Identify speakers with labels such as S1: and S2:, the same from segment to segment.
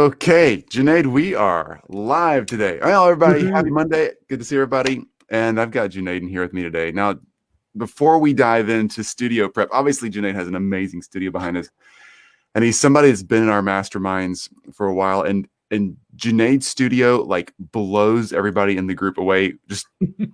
S1: Okay, Junaid, we are live today. Well, everybody, happy
S2: Woohoo.
S1: Monday. Good to see everybody. And I've got Junaid in here with me today. Now, before we dive into studio prep, obviously Junaid has an amazing studio behind us. And he's somebody that's been in our masterminds for a while. And Junaid's studio like blows everybody in the group away. Just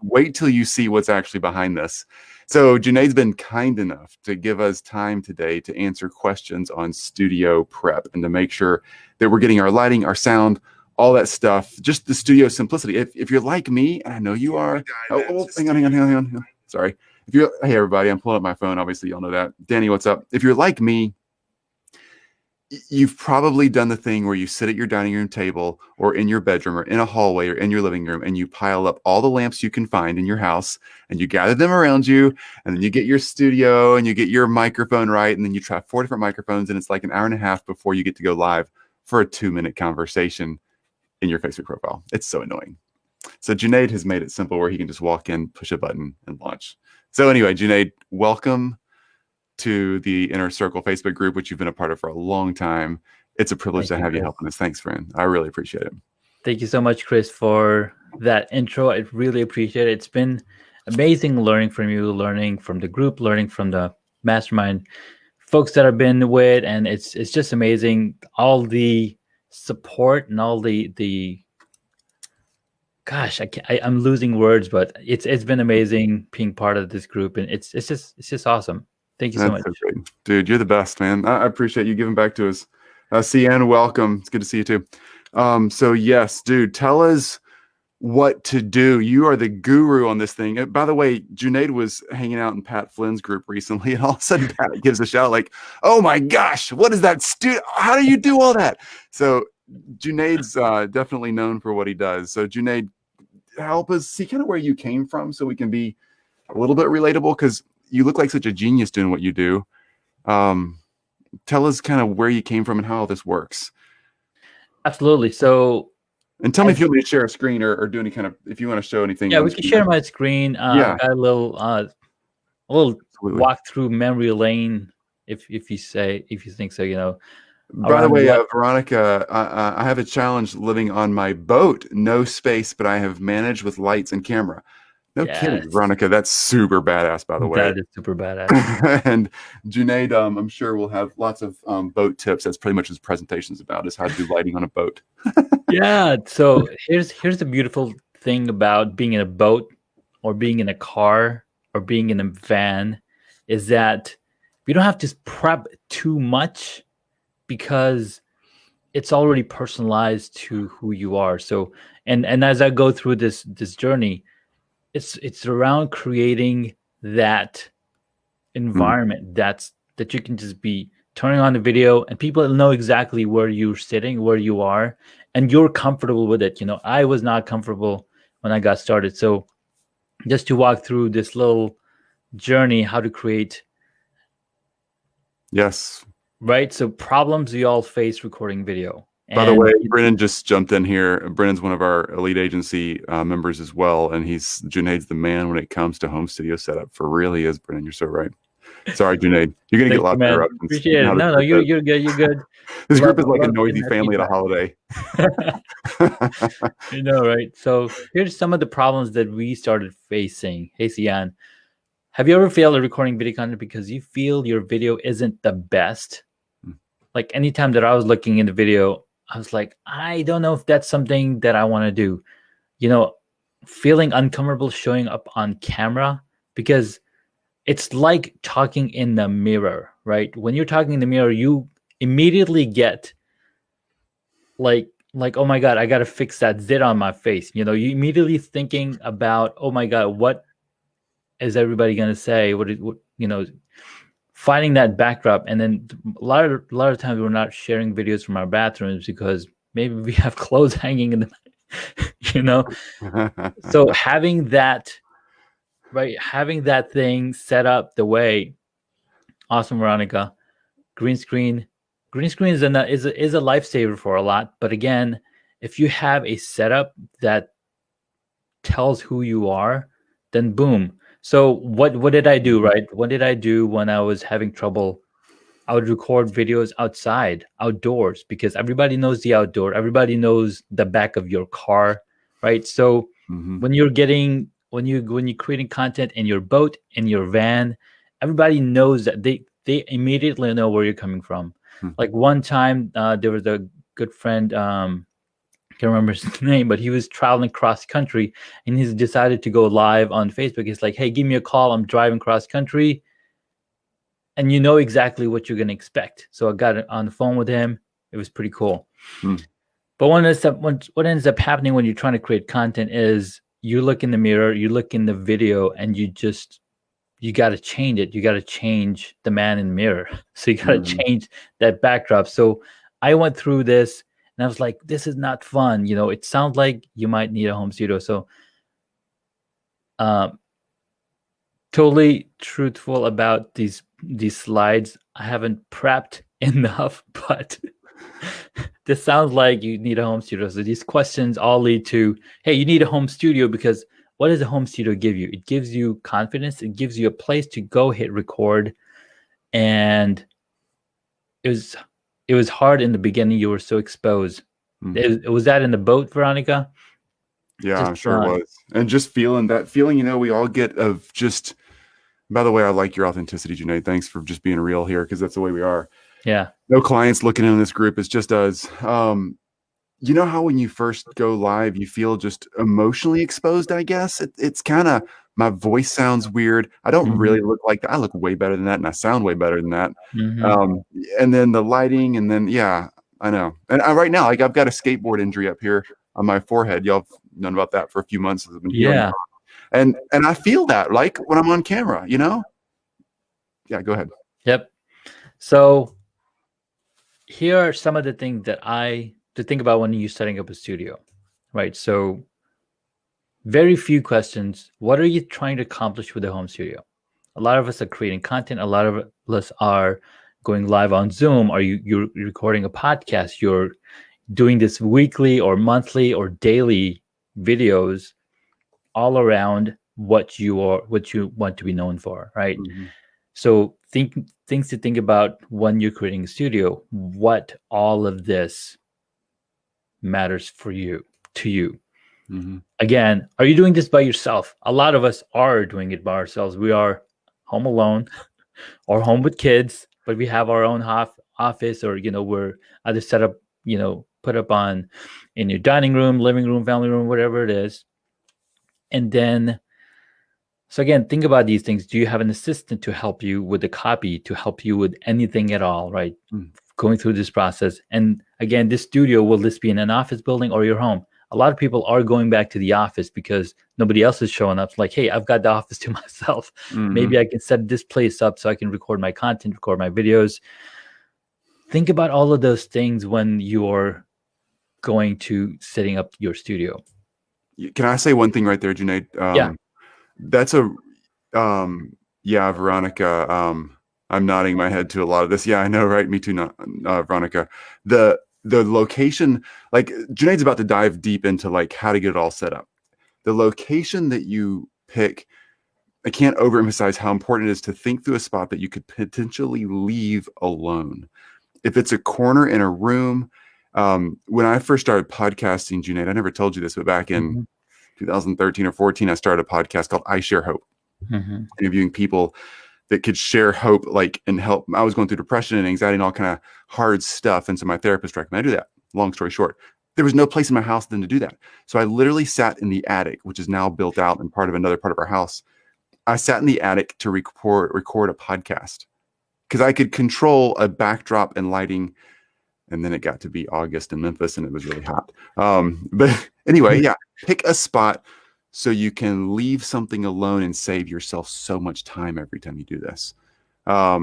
S1: wait till you see what's actually behind this. So Junaid's been kind enough to give us time today to answer questions on studio prep and to make sure that we're getting our lighting, our sound, all that stuff, just the studio simplicity. If you're like me, and I know you are. Hang on. Sorry. Hey everybody, I'm pulling up my phone. Obviously, y'all know that. Danny, what's up? If you're like me, you've probably done the thing where you sit at your dining room table or in your bedroom or in a hallway or in your living room and you pile up all the lamps you can find in your house and you gather them around you, and then you get your studio and you get your microphone right, and then you try 4 different microphones, and it's like an hour and a half before you get to go live for a 2-minute conversation in your Facebook profile. It's so annoying. So Junaid has made it simple where he can just walk in, push a button, and launch. So anyway, Junaid, welcome to the Inner Circle Facebook group, which you've been a part of for a long time. It's a privilege to have you helping us. Thanks, friend. I really appreciate it.
S2: Thank you so much, Chris, for that intro. I really appreciate it. It's been amazing learning from you, learning from the group, learning from the mastermind folks that I've been with, and it's just amazing. All the support and all the gosh, I'm losing words, but it's been amazing being part of this group, and it's just awesome. Thank you so much.
S1: So great. Dude, you're the best, man. I appreciate you giving back to us. Cian, welcome. It's good to see you too. So yes, dude, tell us what to do. You are the guru on this thing. By the way, Junaid was hanging out in Pat Flynn's group recently, and all of a sudden Pat gives a shout like, "Oh my gosh, what is that studio? How do you do all that?" So Junaid's definitely known for what he does. So Junaid, help us see kind of where you came from so we can be a little bit relatable, because you look like such a genius doing what you do. Tell us kind of where you came from and how all this works.
S2: Absolutely. So,
S1: and tell me if you want me to share a screen or do any kind of, if you want to show anything.
S2: Yeah, we can share my screen.
S1: Yeah.
S2: I've got a little
S1: Absolutely.
S2: walk through memory lane, if you think so, you know.
S1: By the way, Veronica, I have a challenge living on my boat. No space, but I have managed with lights and camera. No kidding, Veronica. That's super badass, by the way.
S2: That is super badass.
S1: And Junaid, I'm sure we'll have lots of boat tips. That's pretty much his presentation's about, is how to do lighting on a boat.
S2: Yeah. So here's the beautiful thing about being in a boat or being in a car or being in a van, is that we don't have to prep too much because it's already personalized to who you are. So and as I go through this journey, it's around creating that environment that you can just be turning on the video and people know exactly where you're sitting, where you are, and you're comfortable with it. You know, I was not comfortable when I got started. So just to walk through this little journey, how to create.
S1: Yes.
S2: Right. So problems we all face recording video.
S1: By the way, Brennan just jumped in here. Brennan's one of our elite agency members as well, and Junaid's the man when it comes to home studio setup. For real, he is. Brennan, you're so right. Sorry, Junaid. You're gonna get lots of interruptions.
S2: Appreciate it. No, you're good. You're good.
S1: This group is like a noisy family at a holiday.
S2: You know, right? So here's some of the problems that we started facing. Hey, Cian, have you ever failed at recording video content because you feel your video isn't the best? Like anytime that I was looking in the video, I was like, I don't know if that's something that I want to do. You know, feeling uncomfortable showing up on camera, because it's like talking in the mirror, right? When you're talking in the mirror, you immediately get like, oh my God, I got to fix that zit on my face. You know, you immediately thinking about, oh my God, what is everybody going to say? What, you know, finding that backdrop. And then a lot of times we're not sharing videos from our bathrooms because maybe we have clothes hanging in the, you know. So having that thing set up the way, awesome, Veronica. Green screen is a lifesaver for a lot. But again, if you have a setup that tells who you are, then boom. So what did I do, right? What did I do when I was having trouble I would record videos outside, outdoors, because everybody knows the outdoor. Everybody knows the back of your car, right? So when you're creating content in your boat, in your van, everybody knows that they immediately know where you're coming from. Like one time, there was a good friend. Can't remember his name, but he was traveling cross country, and he's decided to go live on Facebook. He's like, "Hey, give me a call. I'm driving cross country." And you know exactly what you're going to expect. So I got on the phone with him. It was pretty cool. But what ends up happening when you're trying to create content is you look in the mirror, you look in the video, and you got to change it. You got to change the man in the mirror. So you got to change that backdrop. So I went through this and I was like, this is not fun. You know, it sounds like you might need a home studio. So totally truthful about these slides. I haven't prepped enough, but this sounds like you need a home studio. So these questions all lead to, hey, you need a home studio, because what does a home studio give you? It gives you confidence. It gives you a place to go hit record. And it was hard in the beginning. You were so exposed. Was that in the boat, Veronica?
S1: Yeah, I'm sure it was. And just feeling that feeling, you know, we all get of just, by the way, I like your authenticity, Junaid. Thanks for just being real here, because that's the way we are.
S2: Yeah.
S1: No clients looking in this group. It's just us. You know how when you first go live, you feel just emotionally exposed, I guess? It's kind of, my voice sounds weird. I don't really look like that. I look way better than that, and I sound way better than that. And then the lighting, and then, yeah, I know. And right now, like, I've got a skateboard injury up here on my forehead. Y'all have known about that for a few months. I've been healing. And I feel that, like, when I'm on camera, you know? Yeah, go ahead.
S2: Yep. So here are some of the things that to think about when you're setting up a studio, right? So very few questions. What are you trying to accomplish with a home studio? A lot of us are creating content. A lot of us are going live on Zoom. You're recording a podcast. You're doing this weekly or monthly or daily videos all around what you want to be known for, right? So things to think about when you're creating a studio, what all of this matters to you. Again, are you doing this by yourself? A lot of us are doing it by ourselves. We are home alone or home with kids, but we have our own office, or, you know, we're either set up, you know, put up on in your dining room, living room, family room, whatever it is. And then, so again, think about these things. Do you have an assistant to help you with the copy, to help you with anything at all, right? Going through this process. And again, this studio, will this be in an office building or your home? A lot of people are going back to the office because nobody else is showing up. It's like, hey, I've got the office to myself. Maybe I can set this place up so I can record my content, record my videos. Think about all of those things when you're going to setting up your studio.
S1: Can I say one thing right there, Junaid?
S2: Yeah.
S1: That's yeah, Veronica. I'm nodding my head to a lot of this. Yeah, I know, right? Me too, Veronica. The location, like, Junaid's about to dive deep into, like, how to get it all set up. The location that you pick, I can't overemphasize how important it is to think through a spot that you could potentially leave alone. If it's a corner in a room, when I first started podcasting, Junaid, I never told you this, but back in 2013 or 14, I started a podcast called I Share Hope, interviewing people that could share hope, like, and help. I was going through depression and anxiety and all kind of hard stuff. And so my therapist recommended I do that. Long story short, there was no place in my house then to do that. So I literally sat in the attic, which is now built out and part of another part of our house. I sat in the attic to record a podcast because I could control a backdrop and lighting. And then it got to be August in Memphis and it was really hot. But anyway, yeah, pick a spot so you can leave something alone and save yourself so much time every time you do this. By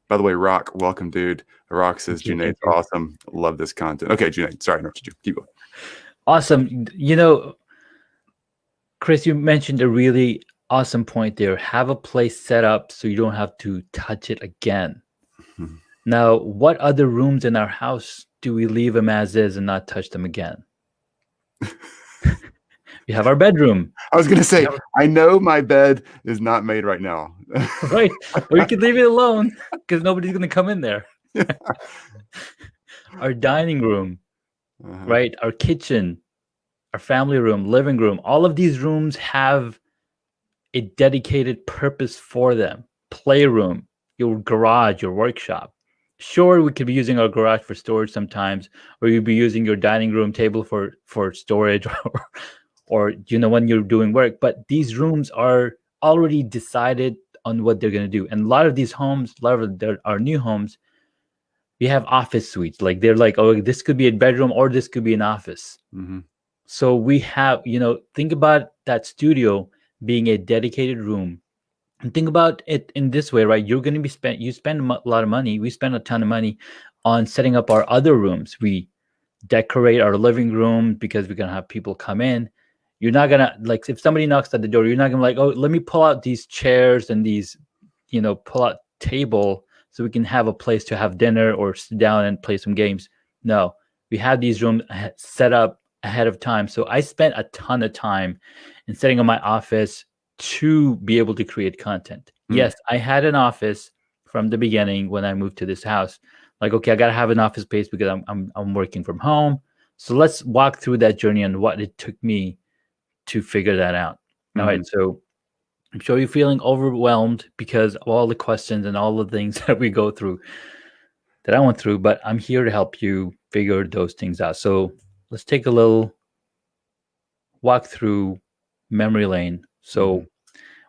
S1: the way, Rock, welcome, dude. Rock says, Junaid's awesome. Love this content. Okay, Junaid, sorry I interrupted you. Keep going.
S2: Awesome. You know, Chris, you mentioned a really awesome point there. Have a place set up so you don't have to touch it again. Now, what other rooms in our house do we leave them as is and not touch them again? We have our bedroom.
S1: I was gonna say,
S2: We have-
S1: I know my bed is not made right now.
S2: right, or you can leave it alone because nobody's gonna come in there. Our dining room,
S1: Uh-huh.
S2: right? Our kitchen, our family room, living room. All of these rooms have a dedicated purpose for them. Playroom, your garage, your workshop. Sure, we could be using our garage for storage sometimes, or you'd be using your dining room table for storage, or when you're doing work. But these rooms are already decided on what they're going to do. And a lot of these homes, a lot of our new homes, we have office suites. Like they're like, oh, this could be a bedroom or this could be an office.
S1: Mm-hmm.
S2: So we have, think about that studio being a dedicated room. And think about it in this way, right? You're going to you spend a lot of money. We spend a ton of money on setting up our other rooms. We decorate our living room because we're going to have people come in. You're not going to, like, if somebody knocks at the door, you're not going to like, oh, let me pull out these chairs and these, pull out table so we can have a place to have dinner or sit down and play some games. No, we have these rooms set up ahead of time. So I spent a ton of time in setting up my office to be able to create content. Yes, I had an office from the beginning when I moved to this house. Like, okay, I gotta have an office space because I'm working from home. So let's walk through that journey and what it took me to figure that out. All right, so I'm sure you're feeling overwhelmed because of all the questions and all the things that we go through, that I went through, but I'm here to help you figure those things out. So let's take a little walk through memory lane. So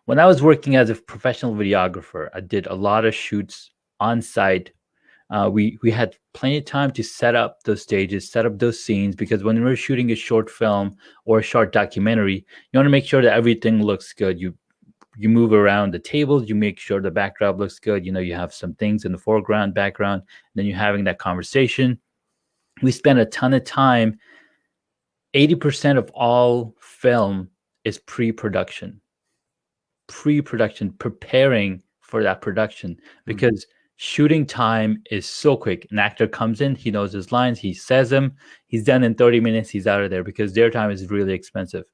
S2: when I was working as a professional videographer, I did a lot of shoots on site. We had plenty of time to set up those stages, set up those scenes, because when we're shooting a short film or a short documentary, you want to make sure that everything looks good. You move around the tables, you make sure the backdrop looks good. You have some things in the foreground, background, and then you're having that conversation. We spend a ton of time. 80% of all film is pre-production, preparing for that production, because shooting time is so quick. An actor comes in, he knows his lines, he says them, he's done in 30 minutes, he's out of there, because their time is really expensive.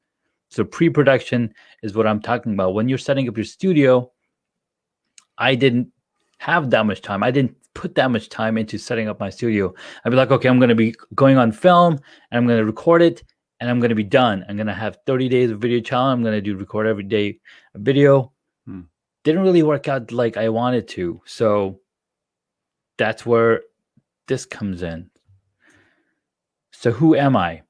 S2: So pre-production is what I'm talking about. When you're setting up your studio, I didn't have that much time. I didn't put that much time into setting up my studio. I'd be like, okay, I'm going to be going on film and I'm going to record it and I'm going to be done. I'm going to have 30 days of video challenge. I'm going to record every day a video. Didn't really work out like I wanted to. So that's where this comes in. So who am I?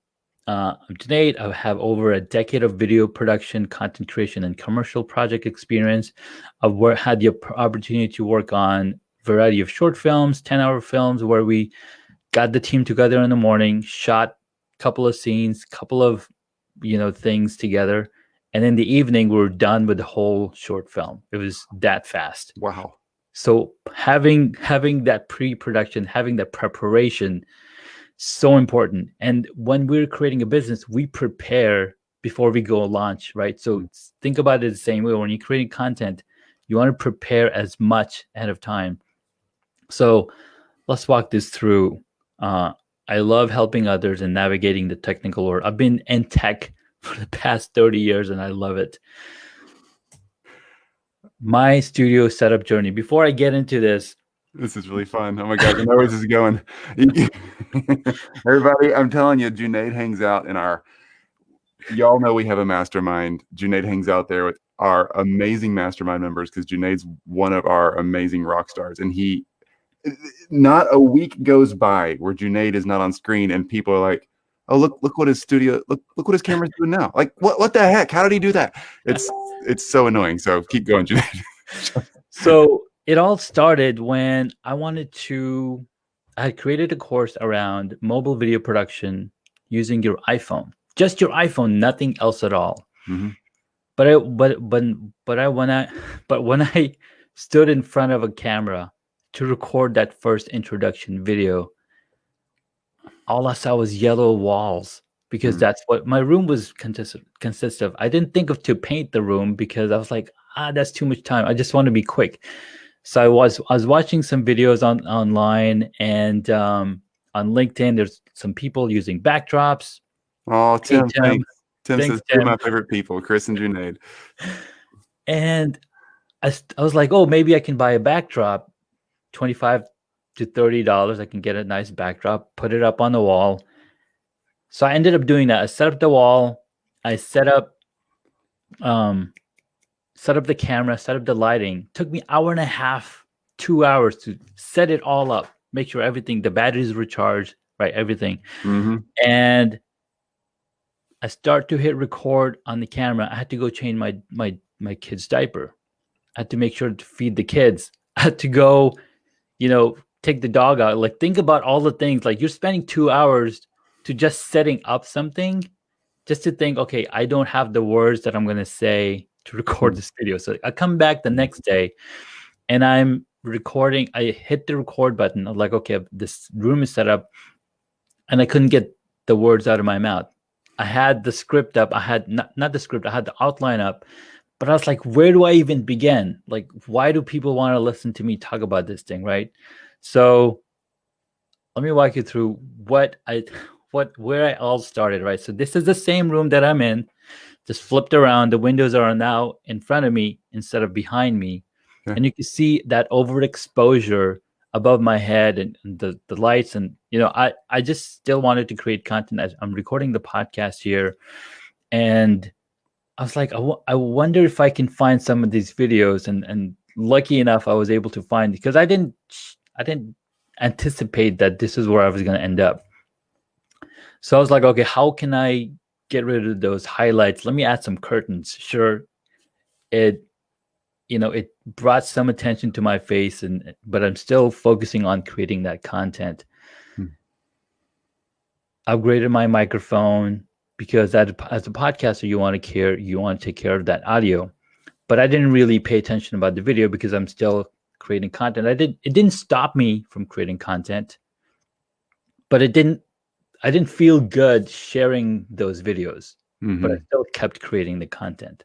S2: I'm Junaid. I have over a decade of video production, content creation, and commercial project experience. I've had the opportunity to work on a variety of short films, 10-hour films, where we got the team together in the morning, shot a couple of scenes, couple of things together, and in the evening we were done with the whole short film. It was that fast.
S1: Wow.
S2: So having that pre-production, having that preparation, so important. And when we're creating a business, we prepare before we go launch, right? So think about it the same way. When you're creating content, you want to prepare as much ahead of time. So let's walk this through. I love helping others and navigating the technical world. I've been in tech for the past 30 years and I love it. My studio setup journey. Before I get into this,
S1: this is really fun. Oh my gosh, I know where this is going. Everybody, I'm telling you, Junaid hangs out in y'all know we have a mastermind. Junaid hangs out there with our amazing mastermind members because Junaid's one of our amazing rock stars. And not a week goes by where Junaid is not on screen and people are like, oh, look what his studio, look what his camera's doing now. Like, what the heck? How did he do that? It's so annoying. So keep going, Junaid.
S2: So it all started when I had created a course around mobile video production using your iPhone, just your iPhone, nothing else at all. But when I stood in front of a camera to record that first introduction video, all I saw was yellow walls, because that's what my room was consist of. I didn't think of to paint the room because I was like, that's too much time. I just want to be quick. So I was watching some videos online and on LinkedIn. There's some people using backdrops.
S1: Oh, Tim, thanks. Tim
S2: Thanks,
S1: says two of
S2: Tim.
S1: my favorite people, Chris and Junaid.
S2: And I was like, oh, maybe I can buy a backdrop, $25 to $30. I can get a nice backdrop, put it up on the wall. So I ended up doing that. I set up the wall. I set up the camera, set up the lighting. Took me hour and a half, 2 hours to set it all up, make sure everything, the batteries were charged, right? Everything.
S1: Mm-hmm.
S2: And I start to hit record on the camera. I had to go change my kid's diaper. I had to make sure to feed the kids. I had to go, take the dog out. Like, think about all the things. Like, you're spending 2 hours to just setting up something, just to think, okay, I don't have the words that I'm going to say to record this video. So I come back the next day and I'm recording. I hit the record button. I'm like, okay, this room is set up, and I couldn't get the words out of my mouth. I had the script up. I had not the script. I had the outline up, but I was like, where do I even begin? Like, why do people want to listen to me talk about this thing, right? So let me walk you through where I all started, right? So this is the same room that I'm in, just flipped around. The windows are now in front of me instead of behind me. Yeah. And you can see that overexposure above my head and the lights. And, I just still wanted to create content as I'm recording the podcast here. And I was like, I wonder if I can find some of these videos. And lucky enough, I was able to find, because I didn't anticipate that this is where I was going to end up. So I was like, okay, how can I get rid of those highlights? Let me add some curtains. Sure, it brought some attention to my face, but I'm still focusing on creating that content. Upgraded my microphone, because as a podcaster, you want to take care of that audio. But I didn't really pay attention about the video because I'm still creating content. It didn't stop me from creating content, but I didn't feel good sharing those videos, but I still kept creating the content.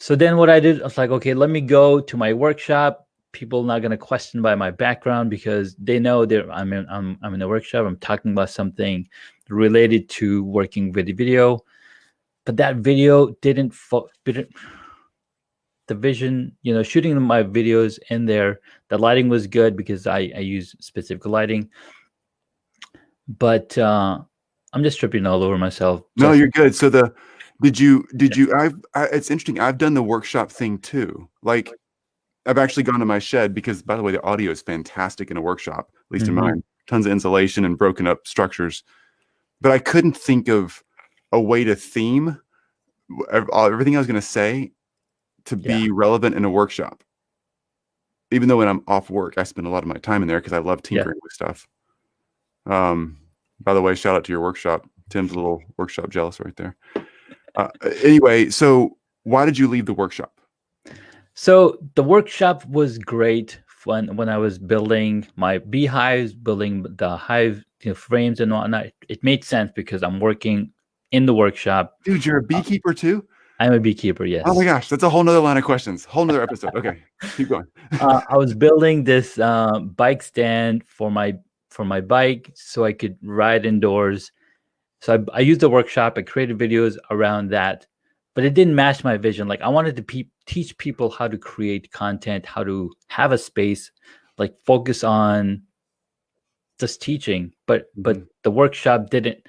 S2: So then what I did, I was like, okay, let me go to my workshop. People are not going to question by my background, because they know I'm in a workshop. I'm talking about something related to working with video, but that video didn't the vision, shooting my videos in there. The lighting was good because I use specific lighting, but I'm just tripping all over myself.
S1: No, you're good. So did you, it's interesting. I've done the workshop thing too. Like, I've actually gone to my shed, because, by the way, the audio is fantastic in a workshop, at least in mine. Tons of insulation and broken up structures. But I couldn't think of a way to theme everything I was going to say to be relevant in a workshop. Even though when I'm off work, I spend a lot of my time in there because I love tinkering with stuff. By the way, shout out to your workshop. Tim's a little workshop jealous right there. Anyway, so why did you leave the workshop?
S2: So the workshop was great when I was building my beehives, building the hive frames and whatnot. It made sense because I'm working in the workshop.
S1: Dude, you're a beekeeper too?
S2: I'm a beekeeper, yes.
S1: Oh my gosh, that's a whole nother line of questions. Whole nother episode. Okay, keep going.
S2: I was building this bike stand for my bike so I could ride indoors. So I used the workshop. I created videos around that, but it didn't match my vision. Like, I wanted to teach people how to create content, how to have a space, like focus on just teaching. But the workshop it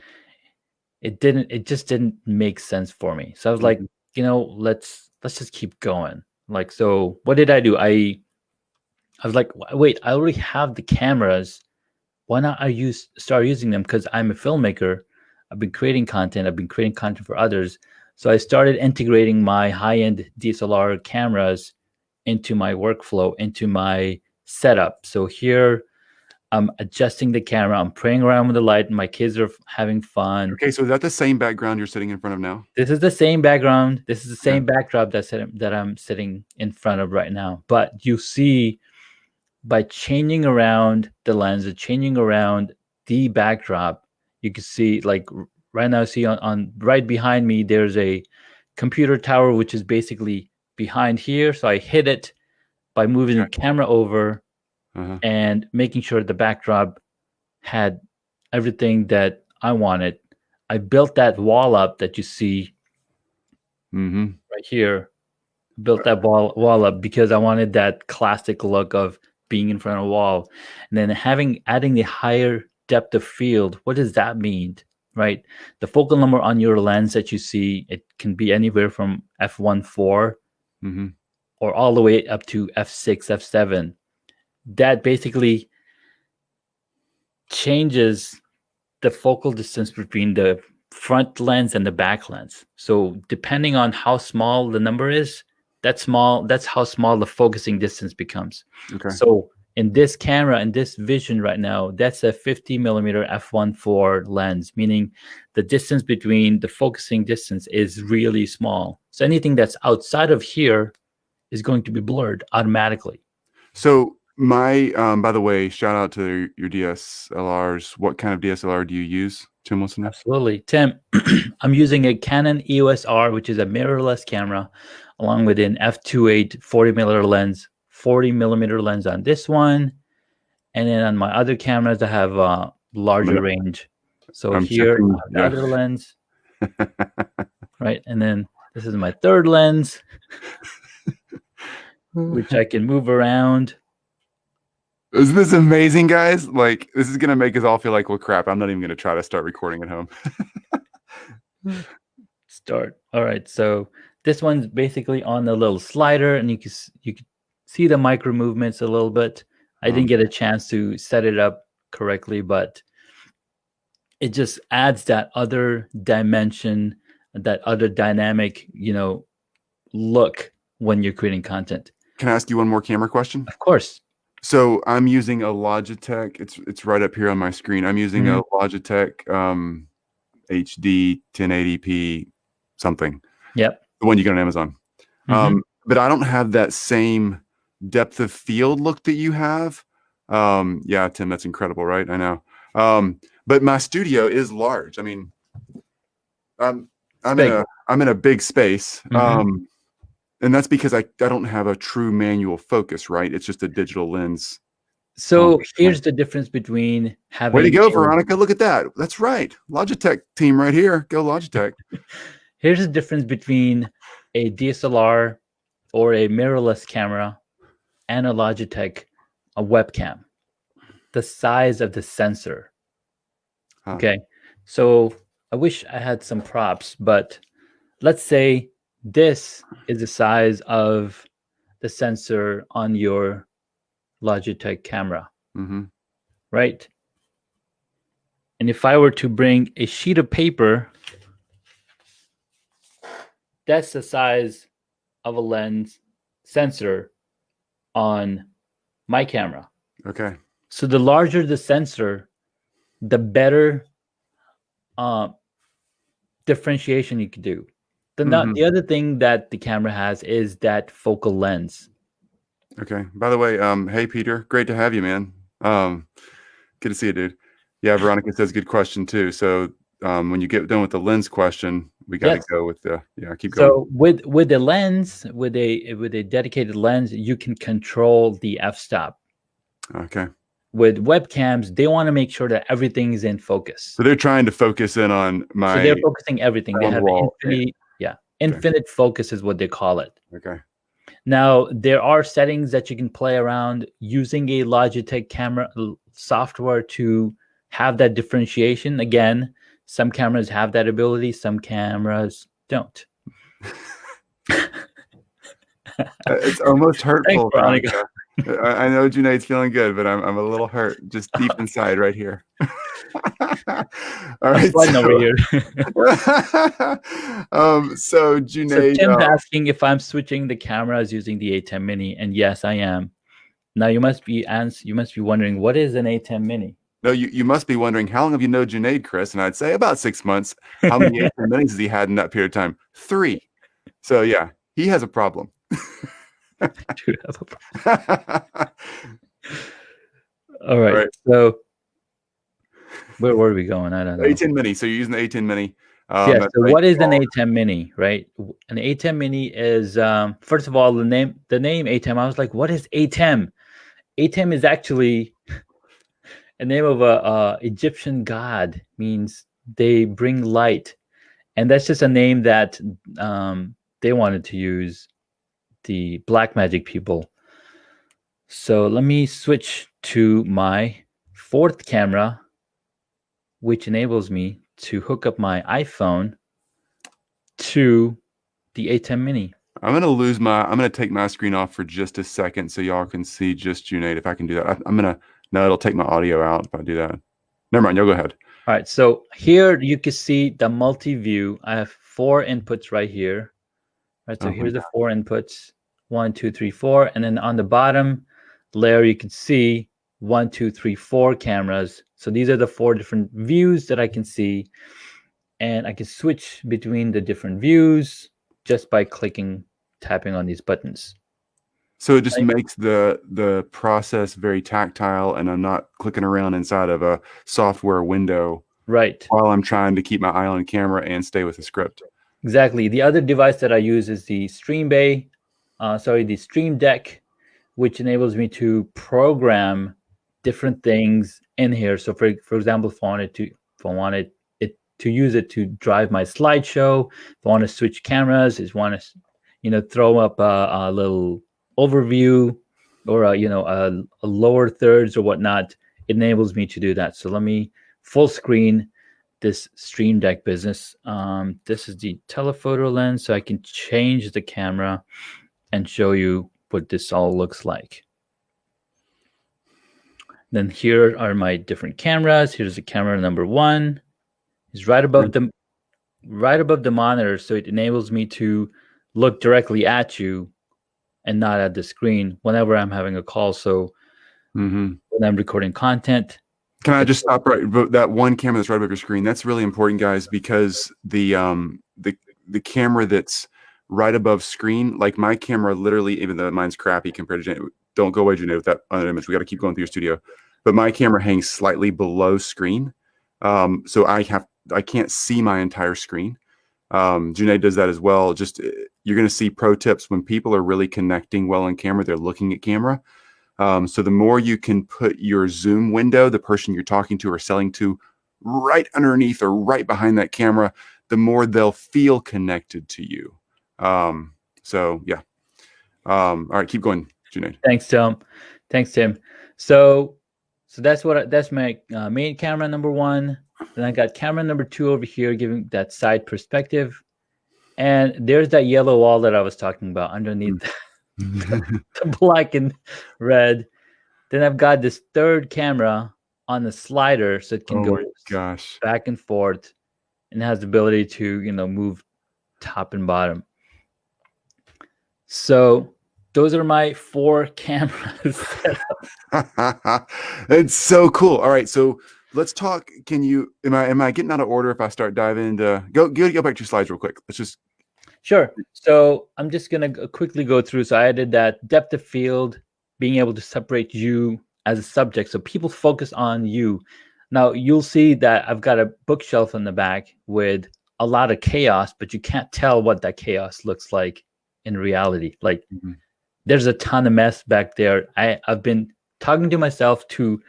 S2: just didn't make sense for me. So I was like, let's just keep going. Like, so what did I do? I was like, wait, I already have the cameras. Why not start using them? Because I'm a filmmaker. I've been creating content. I've been creating content for others. So I started integrating my high-end DSLR cameras into my workflow, into my setup. So here I'm adjusting the camera. I'm playing around with the light. My kids are having fun.
S1: Okay, so is that the same background you're sitting in front of now?
S2: This is the same background. This is the same backdrop that I'm sitting in front of right now. But you see, by changing around the lens, changing around the backdrop, you can see, like right now, see on right behind me, there's a computer tower, which is basically behind here. So I hit it by moving the camera over and making sure the backdrop had everything that I wanted. I built that wall up that you see
S1: Mm-hmm.
S2: right here. Built that wall up because I wanted that classic look of being in front of a wall. And then adding the higher depth of field, what does that mean? Right? The focal number on your lens that you see, it can be anywhere from f1.4
S1: Mm-hmm.
S2: or all the way up to f6, f7. That basically changes the focal distance between the front lens and the back lens. So depending on how small the number is, that's how small the focusing distance becomes.
S1: Okay.
S2: So in this camera, in this vision right now, that's a 50 millimeter f1.4 lens, meaning the distance between the focusing distance is really small. So anything that's outside of here is going to be blurred automatically.
S1: So my, by the way, shout out to your DSLRs. What kind of DSLR do you use, Tim Wilson?
S2: Absolutely. Tim, I'm using a Canon EOS R, which is a mirrorless camera, along with an f2.8 40 millimeter lens on this one. And then on my other cameras, I have a larger range. So
S1: I'm
S2: here,
S1: checking,
S2: I have the other lens, right? And then this is my third lens, which I can move around.
S1: Isn't this amazing, guys? Like, this is going to make us all feel like, well, crap, I'm not even going to try to start recording at home.
S2: Start. All right. So this one's basically on a little slider, and you can see the micro movements a little bit. I didn't get a chance to set it up correctly, but it just adds that other dimension, that other dynamic, look when you're creating content.
S1: Can I ask you one more camera question?
S2: Of course.
S1: So I'm using a Logitech. It's right up here on my screen. I'm using a Logitech HD 1080p something.
S2: Yep.
S1: The one you get on Amazon. But I don't have that same depth of field look that you have. Yeah, Tim, that's incredible, right? I know. But my studio is large. I mean, I'm in a big space. And that's because I don't have a true manual focus, right? It's just a digital lens.
S2: So here's the difference between having...
S1: Way to go, Veronica. Look at that. That's right. Logitech team right here. Go Logitech.
S2: Here's the difference between a DSLR or a mirrorless camera and a Logitech, a webcam. The size of the sensor. Okay. So I wish I had some props, but let's say this is the size of the sensor on your Logitech camera, right? And if I were to bring a sheet of paper, that's the size of a lens sensor on my camera.
S1: Okay.
S2: So the larger the sensor, the better differentiation you can do. The other thing that the camera has is that focal lens.
S1: Okay. By the way, hey Peter, great to have you, man. Good to see you, dude. Yeah, Veronica says good question too. So when you get done with the lens question, we got to go with the keep going.
S2: So with the lens, with a dedicated lens, you can control the f-stop.
S1: Okay.
S2: With webcams, they want to make sure that everything is in focus.
S1: So they're trying to focus in on my.
S2: So they're focusing everything. They have infinite focus is what they call it.
S1: Okay.
S2: Now there are settings that you can play around using a Logitech camera software to have that differentiation. Again, some cameras have that ability, some cameras don't.
S1: It's almost hurtful.
S2: Thanks,
S1: I know Junaid's feeling good, but I'm a little hurt just deep inside right here. All right.
S2: Over here.
S1: So Junaid,
S2: Tim's asking if I'm switching the cameras using the A10 Mini, and yes, I am. Now you must be wondering, what is an A10 Mini?
S1: No, you must be wondering, how long have you known Junaid, Chris? And I'd say about 6 months. How many A10 Minis has he had in that period of time? 3. So yeah, he has a problem.
S2: I do have a problem. All right. So where were we going? I don't know.
S1: A10 Mini. So you're using the A10 Mini.
S2: So what is an A10 Mini, right? An A10 Mini is, first of all, the name A10. I was like, what is A10? A10 is actually a name of a Egyptian god, means they bring light, and that's just a name that they wanted to use, the Black Magic people. So let me switch to my fourth camera, which enables me to hook up my iPhone to the A10 Mini.
S1: I'm gonna take my screen off for just a second so y'all can see just Junaid. If I can do that, no, it'll take my audio out if I do that. Never mind, y'all go ahead.
S2: All right, so here you can see the multi-view. I have 4 inputs right here. All right, so here's the 4 inputs, 1, 2, 3, 4, and then on the bottom layer you can see 1, 2, 3, 4 cameras. So these are the 4 different views that I can see, and I can switch between the different views just by tapping on these buttons.
S1: So it just makes the process very tactile, and I'm not clicking around inside of a software window while I'm trying to keep my eye on camera and stay with the script.
S2: Exactly. The other device that I use is the the Stream Deck, which enables me to program different things in here. So for example, if I wanted it to use it to drive my slideshow, if I want to switch cameras, if I want to throw up a little overview or a lower thirds or whatnot, it enables me to do that. So let me full screen this Stream Deck business. This is the telephoto lens, so I can change the camera and show you what this all looks like. Then here are my different cameras. Here's the camera number 1. It's right above the monitor, so it enables me to look directly at you and not at the screen whenever I'm having a call. So when I'm recording content.
S1: Can I just stop right? That one camera that's right above your screen, that's really important, guys, because the camera that's right above screen, like my camera, literally, even though mine's crappy compared to Junaid, don't go away, Junaid, with that other image. We got to keep going through your studio. But my camera hangs slightly below screen, so I can't see my entire screen. Junaid does that as well. Just you're going to see pro tips when people are really connecting well on camera. They're looking at camera. So the more you can put your Zoom window, the person you're talking to or selling to, right underneath or right behind that camera, the more they'll feel connected to you. So yeah. All right, keep going, Junaid.
S2: Thanks, Tim. So that's my main camera number 1. Then I got camera number 2 over here, giving that side perspective. And there's that yellow wall that I was talking about underneath the black and red. Then I've got this third camera on the slider, so it can go back and forth, and it has the ability to move top and bottom. So those are my 4 cameras.
S1: It's so cool. All right, so let's talk. Am I getting out of order if I start diving into go back to your slides real quick? Let's just.
S2: Sure. So I'm just going to quickly go through. So I added that depth of field, being able to separate you as a subject, so people focus on you. Now you'll see that I've got a bookshelf in the back with a lot of chaos, but you can't tell what that chaos looks like in reality. Like there's a ton of mess back there. I've been talking to myself to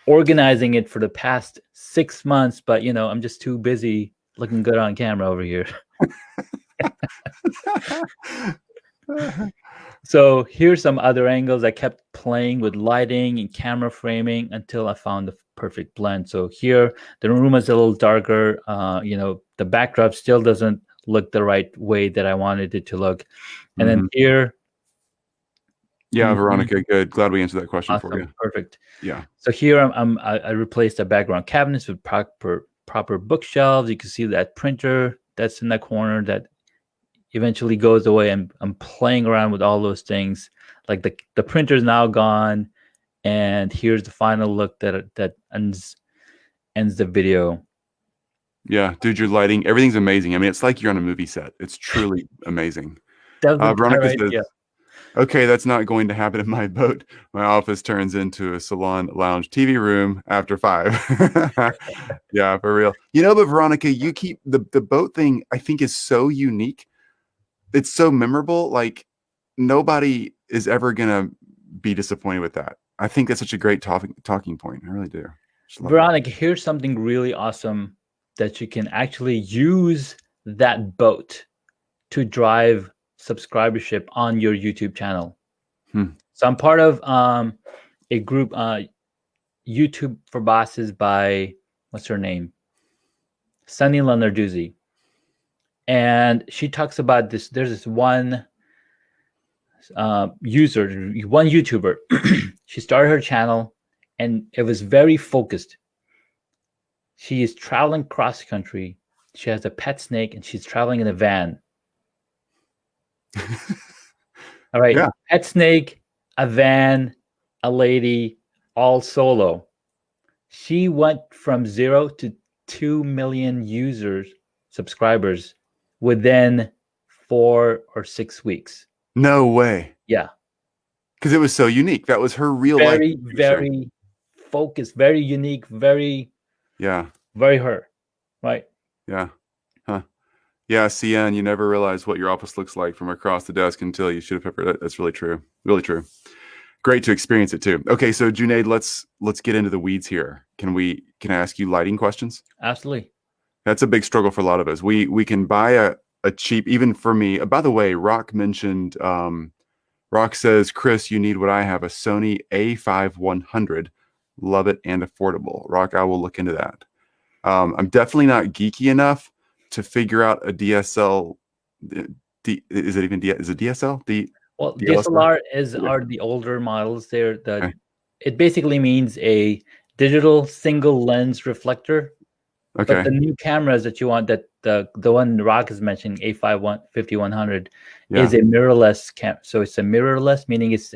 S2: organizing it for the past 6 months, but I'm just too busy looking good on camera over here. So here's some other angles. I kept playing with lighting and camera framing until I found the perfect blend. So here the room is a little darker. The backdrop still doesn't look the right way that I wanted it to look. And then here.
S1: Yeah, Veronica, good. Glad we answered that question
S2: Awesome.
S1: for you.
S2: Perfect.
S1: Yeah.
S2: So here I replaced the background cabinets with proper bookshelves. You can see that printer that's in that corner that eventually goes away. I'm playing around with all those things. Like the printer's now gone, and here's the final look that ends the video.
S1: Yeah, dude, your lighting, everything's amazing. I mean, it's like you're on a movie set. It's truly amazing. Veronica says, okay, that's not going to happen in my boat. My office turns into a salon, lounge, TV room after 5. Yeah, for real. But Veronica, you keep the boat thing, I think, is so unique. It's so memorable. Like nobody is ever gonna be disappointed with that. I think that's such a great talking point. I really do.
S2: Veronica, here's something really awesome that you can actually use that boat to drive subscribership on your YouTube channel. So I'm part of a group, YouTube for Bosses by, what's her name? Sunny Lenarduzzi. And she talks about this. There's this one user, one YouTuber. She started her channel and it was very focused. She is traveling cross country. She has a pet snake and she's traveling in a van. All right.
S1: Yeah.
S2: Pet snake, a van, a lady, all solo. She went from 0 to 2 million subscribers within 4 or 6 weeks.
S1: No way.
S2: Yeah.
S1: Because it was so unique. That was her real life.
S2: Very focused, very unique, very her. Right.
S1: Yeah. Huh. Yeah, CN, you never realize what your office looks like from across the desk until you shoot a pepper. That's really true. Really true. Great to experience it too. Okay, so Junaid, let's get into the weeds here. Can I ask you lighting questions?
S2: Absolutely.
S1: That's a big struggle for a lot of us. We can buy a cheap, even for me. By the way, Rock mentioned Rock says, Chris, you need what I have, a Sony A5100. Love it and affordable. Rock, I will look into that. I'm definitely not geeky enough to figure out a DSL. Is it DSL?
S2: Well, DSLR are the older models. It basically means a digital single lens reflector.
S1: Okay.
S2: But the new cameras that you want, that the one Rock is mentioning, A5100, is a mirrorless camera. So it's a mirrorless, meaning it's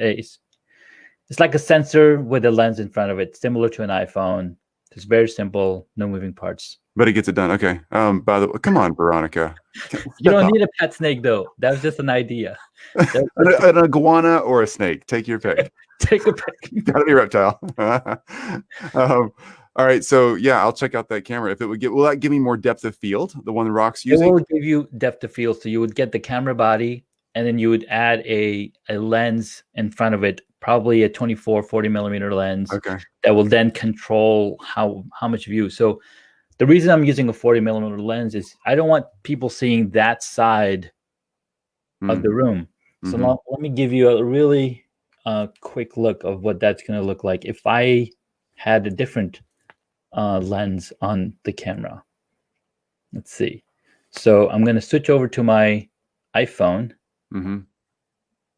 S2: like a sensor with a lens in front of it, similar to an iPhone. It's very simple, no moving parts.
S1: But it gets it done. Okay. By the way, come on, Veronica.
S2: You don't need a pet snake, though. That was just an idea.
S1: An iguana or a snake. Take your pick.
S2: Take a pick.
S1: Gotta be a reptile. All right. So yeah, I'll check out that camera. If it will that give me more depth of field? The one Rock's using?
S2: It will give you depth of field. So you would get the camera body, and then you would add a lens in front of it, probably a 40 millimeter lens.
S1: Okay.
S2: That will then control how much view. So the reason I'm using a 40 millimeter lens is I don't want people seeing that side of the room. So let me give you a really quick look of what that's going to look like if I had a different lens on the camera. Let's see. So I'm going to switch over to my iPhone,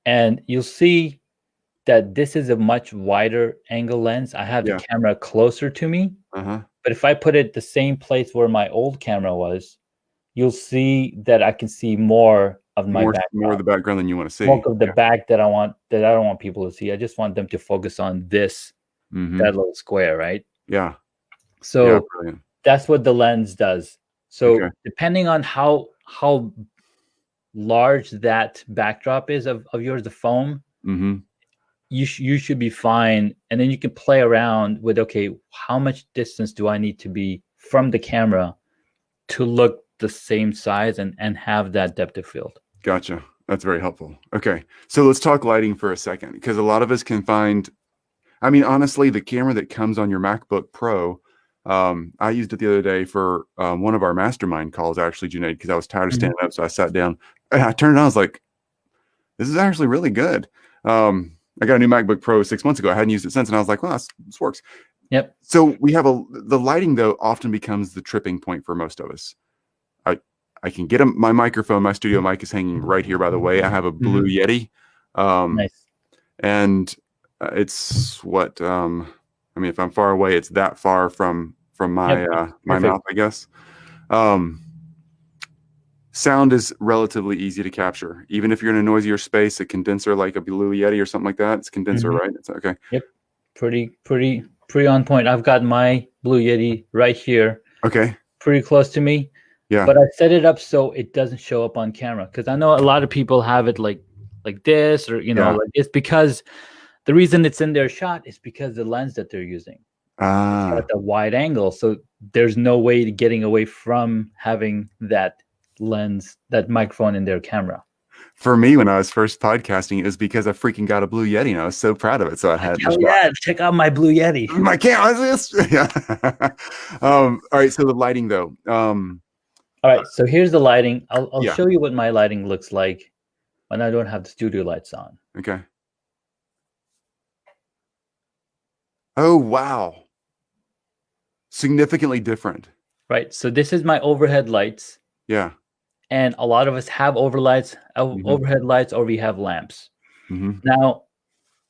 S2: and you'll see that this is a much wider angle lens. I have the camera closer to me, but if I put it the same place where my old camera was, you'll see that I can see more of my background.
S1: More of the background than you want to see.
S2: More of the back that I don't want people to see. I just want them to focus on this, that little square, right?
S1: Yeah.
S2: So that's what the lens does. So depending on how large that backdrop is of yours, the foam, you should be fine. And then you can play around with, okay, how much distance do I need to be from the camera to look the same size and have that depth of field?
S1: Gotcha. That's very helpful. Okay. So let's talk lighting for a second, because a lot of us can find, I mean, honestly, the camera that comes on your MacBook Pro, I used it the other day for one of our Mastermind calls, actually, Junaid, because I was tired of standing up. So I sat down and I turned it on. I was like, this is actually really good. I got a new MacBook Pro 6 months ago. I hadn't used it since. And I was like, well, this works.
S2: Yep.
S1: So we have the lighting, though, often becomes the tripping point for most of us. I can get my microphone. My studio mic is hanging right here, by the way. I have a Blue Yeti.
S2: Nice.
S1: And it's what, I mean, if I'm far away, it's that far from my my mouth, I guess. Sound is relatively easy to capture. Even if you're in a noisier space, a condenser like a Blue Yeti or something like that, it's condenser, right? It's okay.
S2: Yep. Pretty on point. I've got my Blue Yeti right here.
S1: Okay.
S2: Pretty close to me.
S1: Yeah.
S2: But I set it up so it doesn't show up on camera, because I know a lot of people have it like this, or like it's because the reason it's in their shot is because the lens that they're using at the wide angle. So there's no way to getting away from having that lens, that microphone in their camera.
S1: For me, when I was first podcasting, it was because I freaking got a Blue Yeti, and I was so proud of it. So I had
S2: Hell yeah! Check out my Blue Yeti.
S1: my camera. Yeah. All right. So the lighting, though.
S2: All right. So here's the lighting. I'll
S1: Yeah.
S2: show you what my lighting looks like when I don't have the studio lights on.
S1: Okay. Oh wow. Significantly different.
S2: Right. So this is my overhead lights.
S1: Yeah.
S2: And a lot of us have overhead lights, or we have lamps.
S1: Mm-hmm.
S2: Now,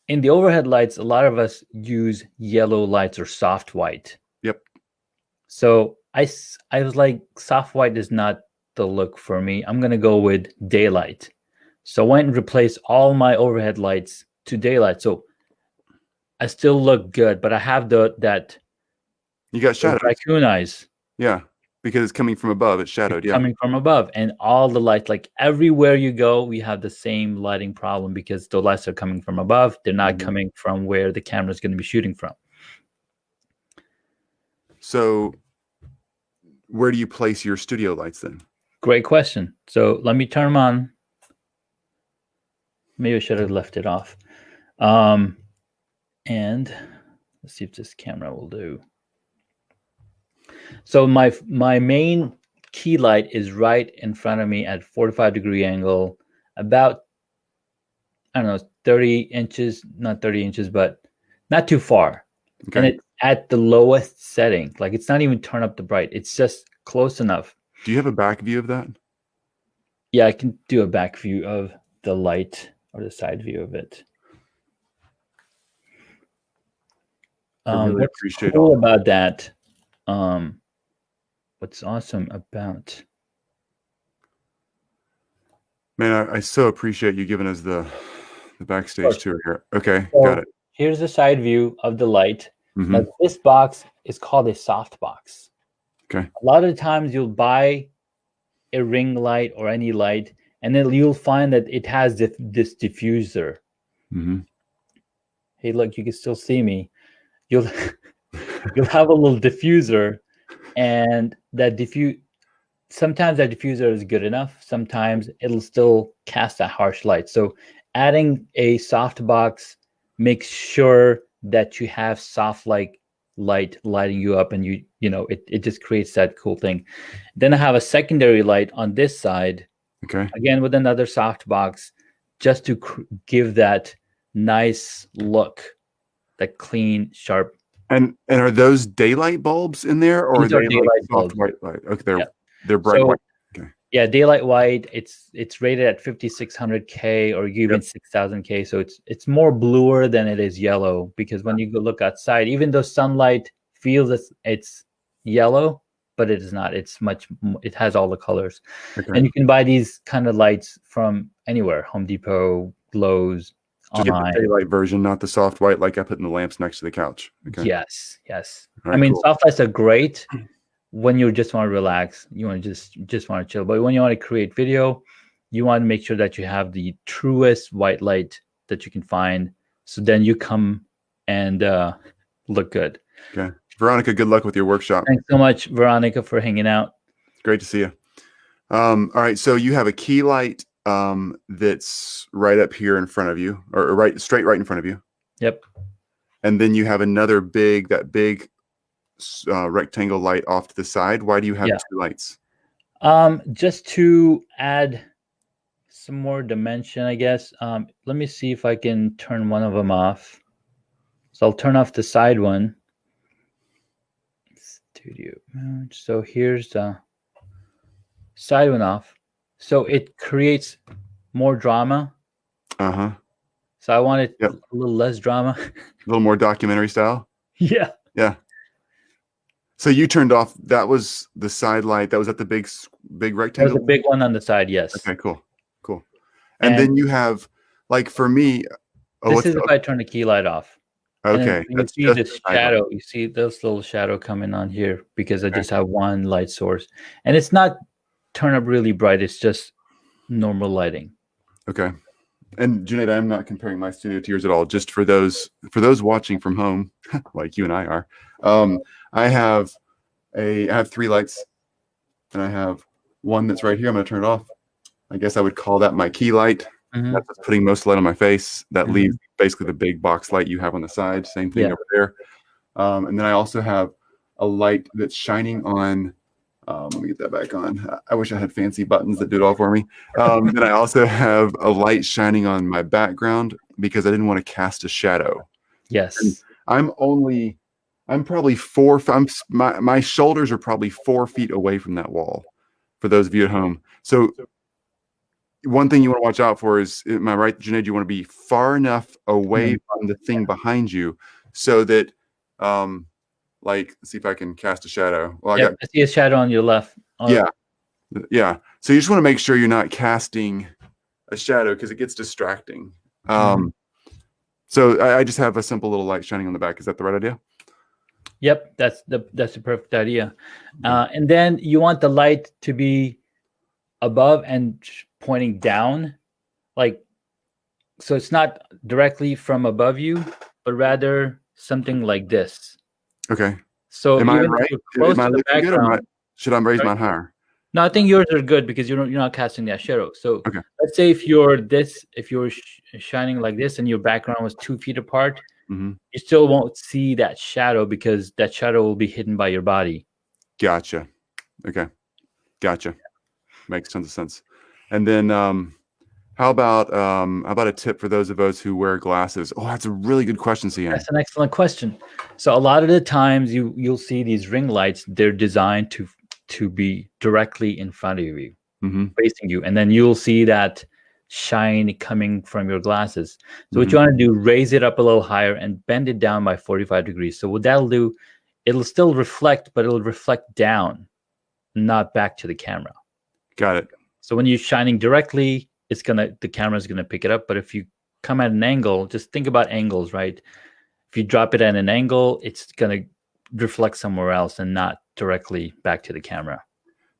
S2: in the overhead lights, a lot of us use yellow lights or soft white.
S1: Yep.
S2: So I was like, soft white is not the look for me. I'm going to go with daylight. So I went and replaced all my overhead lights to daylight. So I still look good, but I have that
S1: You got shadows.
S2: raccoon eyes.
S1: Yeah. Because it's coming from above. It's shadowed. Yeah.
S2: Coming from above, and all the lights, like everywhere you go, we have the same lighting problem because the lights are coming from above. They're not coming from where the camera is going to be shooting from.
S1: So where do you place your studio lights then?
S2: Great question. So let me turn them on. Maybe I should have left it off. And let's see if this camera will do. So my main key light is right in front of me at 45-degree angle, about, I don't know, 30 inches, not 30 inches, but not too far.
S1: Okay.
S2: And it's at the lowest setting. Like, it's not even turn up the bright. It's just close enough.
S1: Do you have a back view of that?
S2: Yeah, I can do a back view of the light, or the side view of it.
S1: I really
S2: What's
S1: appreciate
S2: cool
S1: all
S2: about that, what's awesome about,
S1: man, I so appreciate you giving us the backstage tour here. Okay,
S2: so
S1: got it.
S2: here's the side view of the light.
S1: Mhm.
S2: Now, this box is called a soft box.
S1: Okay.
S2: A lot of the times you'll buy a ring light or any light, and then you'll find that it has this diffuser.
S1: Mm-hmm.
S2: Hey, look, you can still see me. You'll have a little diffuser, and sometimes that diffuser is good enough. Sometimes it'll still cast a harsh light. So adding a soft box makes sure that you have soft light lighting you up, and it just creates that cool thing. Then I have a secondary light on this side,
S1: Okay.
S2: again with another soft box, just to give that nice look, that clean, sharp.
S1: And are those daylight bulbs in there, or
S2: These
S1: are
S2: are
S1: they
S2: daylight
S1: like soft
S2: bulbs.
S1: white light? Okay,
S2: Yeah.
S1: they're bright
S2: So,
S1: white. Okay.
S2: Yeah, daylight white. It's rated at 5600K or even 6000K. So it's more bluer than it is yellow, because when you go look outside, even though sunlight feels it's yellow, but it is not. It has all the colors.
S1: Okay.
S2: And you can buy these kind of lights from anywhere: Home Depot, Lowe's,
S1: Just get
S2: online.
S1: the daylight version, not the soft white like I put in the lamps next to the couch. Okay.
S2: Yes.
S1: All right,
S2: I mean,
S1: cool.
S2: soft lights are great when you just want to relax. You want to just want to chill. But when you want to create video, you want to make sure that you have the truest white light that you can find. So then you come and look good.
S1: Okay. Veronica, good luck with your workshop.
S2: Thanks so much, Veronica, for hanging out.
S1: Great to see you. All right. So you have a key light that's right up here in front of you, or straight right in front of you.
S2: Yep.
S1: And then you have another big rectangle light off to the side. Why do you have two lights?
S2: Just to add some more dimension, I guess. Let me see if I can turn one of them off. So I'll turn off the side one. Studio mode. So here's the side one off. So it creates more drama.
S1: Uh-huh.
S2: So I wanted a little less drama.
S1: A little more documentary style.
S2: Yeah.
S1: Yeah. So you turned off, that was the side light. That was at the big rectangle.
S2: There's a big one on the side, yes.
S1: Okay, cool. And then you have, like, for me,
S2: this is if I turn the key light off.
S1: Okay.
S2: You see this shadow. You see this little shadow coming on here because I just have one light source. And it's not turn up really bright. It's just normal lighting.
S1: Okay. And Junaid, I'm not comparing my studio to yours at all. Just for those watching from home, like you and I are, I have three lights, and I have one that's right here. I'm going to turn it off. I guess I would call that my key light.
S2: Mhm.
S1: That's what's putting most light on my face. That
S2: Mhm.
S1: leaves basically the big box light you have on the side. Same thing
S2: Yeah.
S1: over there. And then I also have a light that's shining on. Let me get that back on. I wish I had fancy buttons that do it all for me. Then I also have a light shining on my background because I didn't want to cast a shadow.
S2: Yes.
S1: I'm probably my shoulders are probably 4 feet away from that wall for those of you at home. So one thing you want to watch out for is, am I right, Junaid? You want to be far enough away from the thing behind you so that, like, let's see if I can cast a shadow. Well,
S2: I see a shadow on your left.
S1: Yeah. So you just want to make sure you're not casting a shadow because it gets distracting. So I just have a simple little light shining on the back. Is that the right idea?
S2: Yep, that's the perfect idea. And then you want the light to be above and pointing down, like, so it's not directly from above you, but rather something like this.
S1: Okay.
S2: So
S1: am I
S2: even
S1: right?
S2: if you're close to the background,
S1: should I raise mine higher?
S2: No, I think yours are good because you're not casting that shadow. So
S1: Okay.
S2: let's say if you're shining like this and your background was 2 feet apart, you still won't see that shadow because that shadow will be hidden by your body.
S1: Gotcha. Okay. Gotcha. Makes tons of sense. And then how about a tip for those of us who wear glasses? Oh, that's a really good question, Cian.
S2: That's an excellent question. So a lot of the times you'll see these ring lights, they're designed to be directly in front of you, facing you, and then you'll see that shine coming from your glasses. So what you want to do, raise it up a little higher and bend it down by 45 degrees. So what that'll do, it'll still reflect, but it'll reflect down, not back to the camera.
S1: Got it.
S2: So when you're shining directly, the camera's gonna pick it up. But if you come at an angle, just think about angles, right? If you drop it at an angle, it's gonna reflect somewhere else and not directly back to the camera.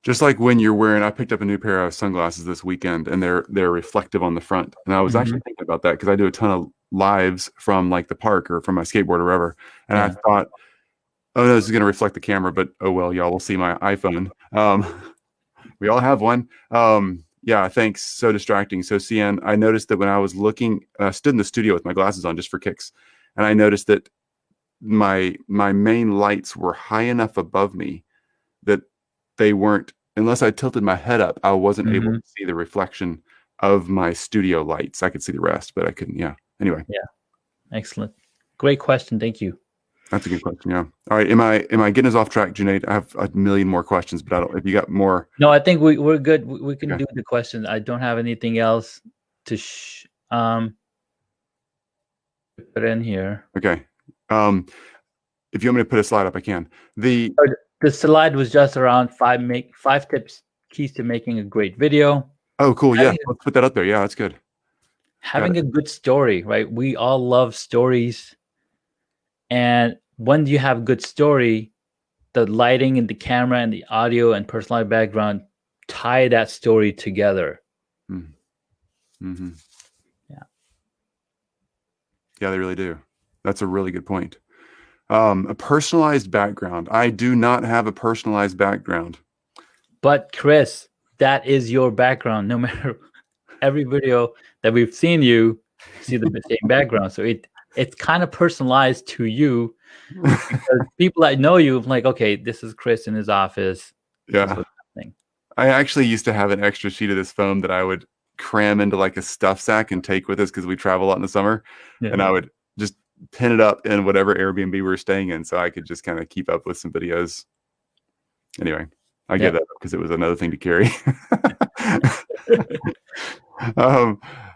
S1: Just like when you're wearing, I picked up a new pair of sunglasses this weekend, and they're reflective on the front. And I was actually thinking about that because I do a ton of lives from like the park or from my skateboard or wherever. And I thought, oh no, this is going to reflect the camera, but oh well, y'all will see my iPhone. We all have one. Yeah, thanks. So distracting. So Cian, I noticed that when I was looking, I stood in the studio with my glasses on just for kicks, and I noticed that my main lights were high enough above me that they weren't, unless I tilted my head up, I wasn't able to see the reflection of my studio lights. I could see the rest, but I couldn't. Yeah. Anyway.
S2: Yeah. Excellent. Great question. Thank you.
S1: That's a good question. Yeah. All right. Am I getting us off track, Junaid? I have a million more questions, but I don't. If you got more.
S2: No, I think we're good. We can do the questions. I don't have anything else to put in here.
S1: Okay. If you want me to put a slide up, I can. The
S2: slide was just around 5 tips, keys to making a great video.
S1: Oh, cool. Yeah. Let's put that up there. Yeah, that's good.
S2: Having a good story, right? We all love stories. And when you have a good story, the lighting and the camera and the audio and personalized background tie that story together.
S1: Yeah. Yeah, they really do. That's a really good point. A personalized background. I do not have a personalized background.
S2: But Chris, that is your background. No matter every video that we've seen, you see the same background. So it's kind of personalized to you because people that know you, like, okay, this is Chris in his office.
S1: Yeah. I actually used to have an extra sheet of this foam that I would cram into like a stuff sack and take with us because we travel a lot in the summer. Yeah. And I would just pin it up in whatever Airbnb we were staying in so I could just kind of keep up with some videos. Anyway, I gave that up because it was another thing to carry.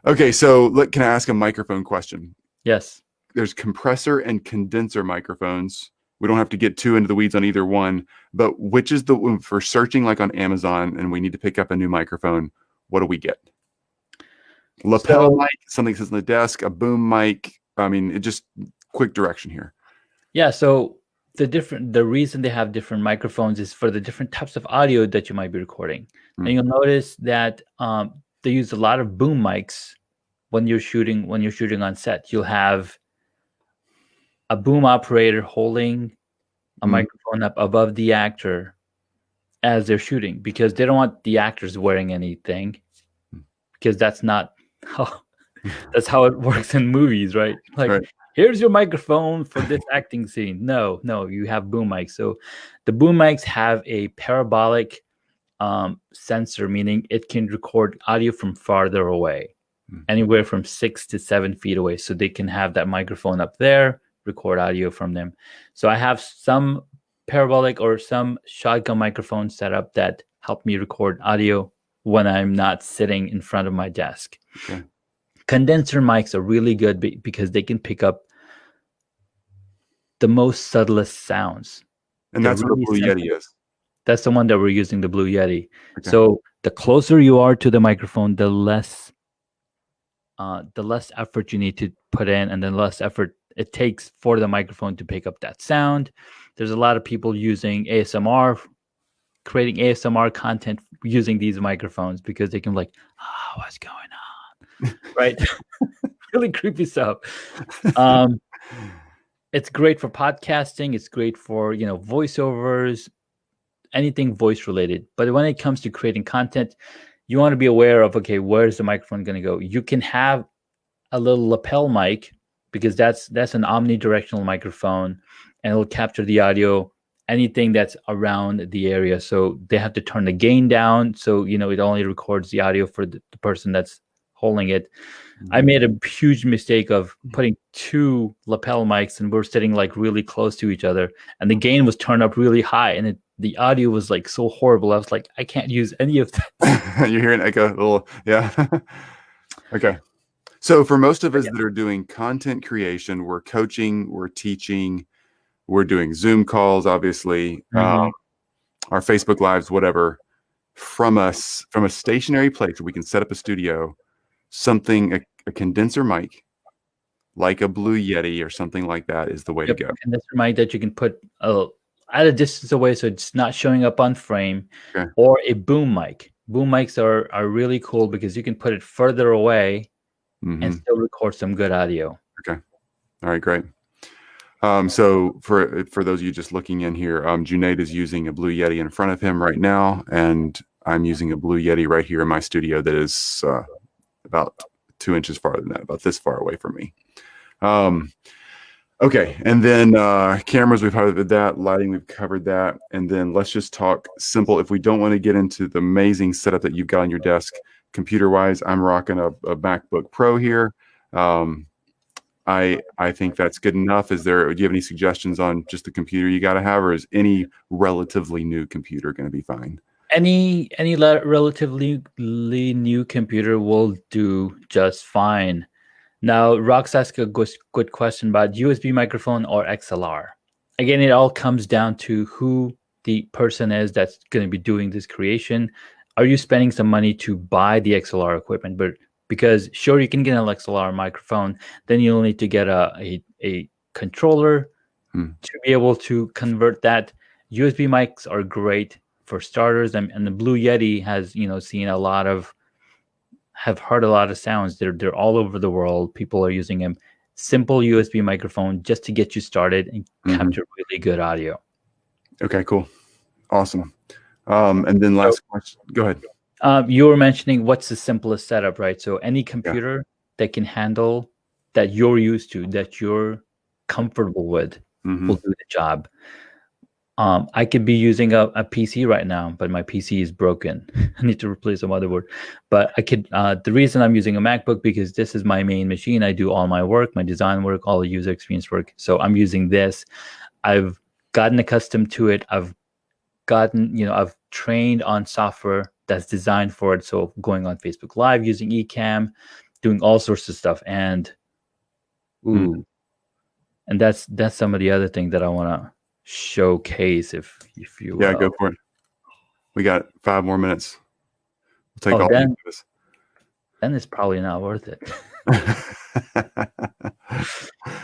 S1: Okay, so can I ask a microphone question?
S2: Yes.
S1: There's compressor and condenser microphones. We don't have to get too into the weeds on either one, but which is the one for searching like on Amazon and we need to pick up a new microphone? What do we get? Lapel mic, something that sits on the desk, a boom mic. I mean, it just quick direction here.
S2: Yeah. So the reason they have different microphones is for the different types of audio that you might be recording. And you'll notice that they use a lot of boom mics when you're shooting on set. You'll have a boom operator holding a microphone up above the actor as they're shooting because they don't want the actors wearing anything. because that's not how that's how it works in movies, right? Like,
S1: Right.
S2: here's your microphone for this acting scene. No, you have boom mics. So the boom mics have a parabolic sensor, meaning it can record audio from farther away, anywhere from 6 to 7 feet away. So they can have that microphone up there, record audio from them. So I have some parabolic or some shotgun microphones set up that help me record audio when I'm not sitting in front of my desk.
S1: Okay.
S2: Condenser mics are really good because they can pick up the most subtlest sounds.
S1: And that's what a Blue Yeti is.
S2: That's the one that we're using, the Blue Yeti.
S1: Okay.
S2: So the closer you are to the microphone, the less effort you need to put in, and then less effort it takes for the microphone to pick up that sound. There's a lot of people using ASMR, creating ASMR content using these microphones because they can be like, oh, what's going on? Right? Really creepy stuff. It's great for podcasting. It's great for, voiceovers, anything voice related. But when it comes to creating content, you want to be aware of, okay, where's the microphone going to go? You can have a little lapel mic because that's an omnidirectional microphone, and it'll capture the audio, anything that's around the area. So they have to turn the gain down. So, it only records the audio for the person that's holding it. I made a huge mistake of putting 2 lapel mics, and we're sitting like really close to each other, and the gain was turned up really high, and the audio was like so horrible. I was like, I can't use any of that.
S1: You're hearing echo a little, yeah. Okay. So for most of us that are doing content creation, we're coaching, we're teaching, we're doing Zoom calls, obviously, our Facebook Lives, whatever, from a stationary place where we can set up a studio, something, a condenser mic, like a Blue Yeti or something like that is the way to go.
S2: Condenser mic that you can put at a distance away so it's not showing up on frame, or a boom mic. Boom mics are really cool because you can put it further away and still record some good audio.
S1: Okay. All right, great. So for those of you just looking in here, Junaid is using a Blue Yeti in front of him right now, and I'm using a Blue Yeti right here in my studio that is about 2 inches farther than that, about this far away from me. Okay, and then cameras, we've covered that. Lighting, we've covered that. And then let's just talk simple. If we don't want to get into the amazing setup that you've got on your desk, computer-wise, I'm rocking a MacBook Pro here. I think that's good enough. Do you have any suggestions on just the computer you got to have, or is any relatively new computer going to be fine?
S2: Any relatively new computer will do just fine. Now, Rox asked a good question about USB microphone or XLR. Again, it all comes down to who the person is that's going to be doing this creation. Are you spending some money to buy the XLR equipment? But because sure, you can get an XLR microphone, then you'll need to get a controller to be able to convert that. USB mics are great for starters, and the Blue Yeti has have heard a lot of sounds. They're all over the world. People are using them. Simple USB microphone just to get you started and capture really good audio.
S1: Okay, cool, awesome. And then last question. Go ahead.
S2: You were mentioning what's the simplest setup, right? So any computer that can handle, that you're used to, that you're comfortable with, will do the job. I could be using a PC right now, but my PC is broken. I need to replace a motherboard. But I could. The reason I'm using a MacBook because this is my main machine. I do all my work, my design work, all the user experience work. So I'm using this. I've gotten accustomed to it. I've trained on software that's designed for it. So going on Facebook Live, using Ecamm, doing all sorts of stuff, and and that's some of the other things that I want to showcase, if you will.
S1: Yeah, go for it. We got 5 more minutes. We'll take all
S2: of this. Then it's probably not worth it.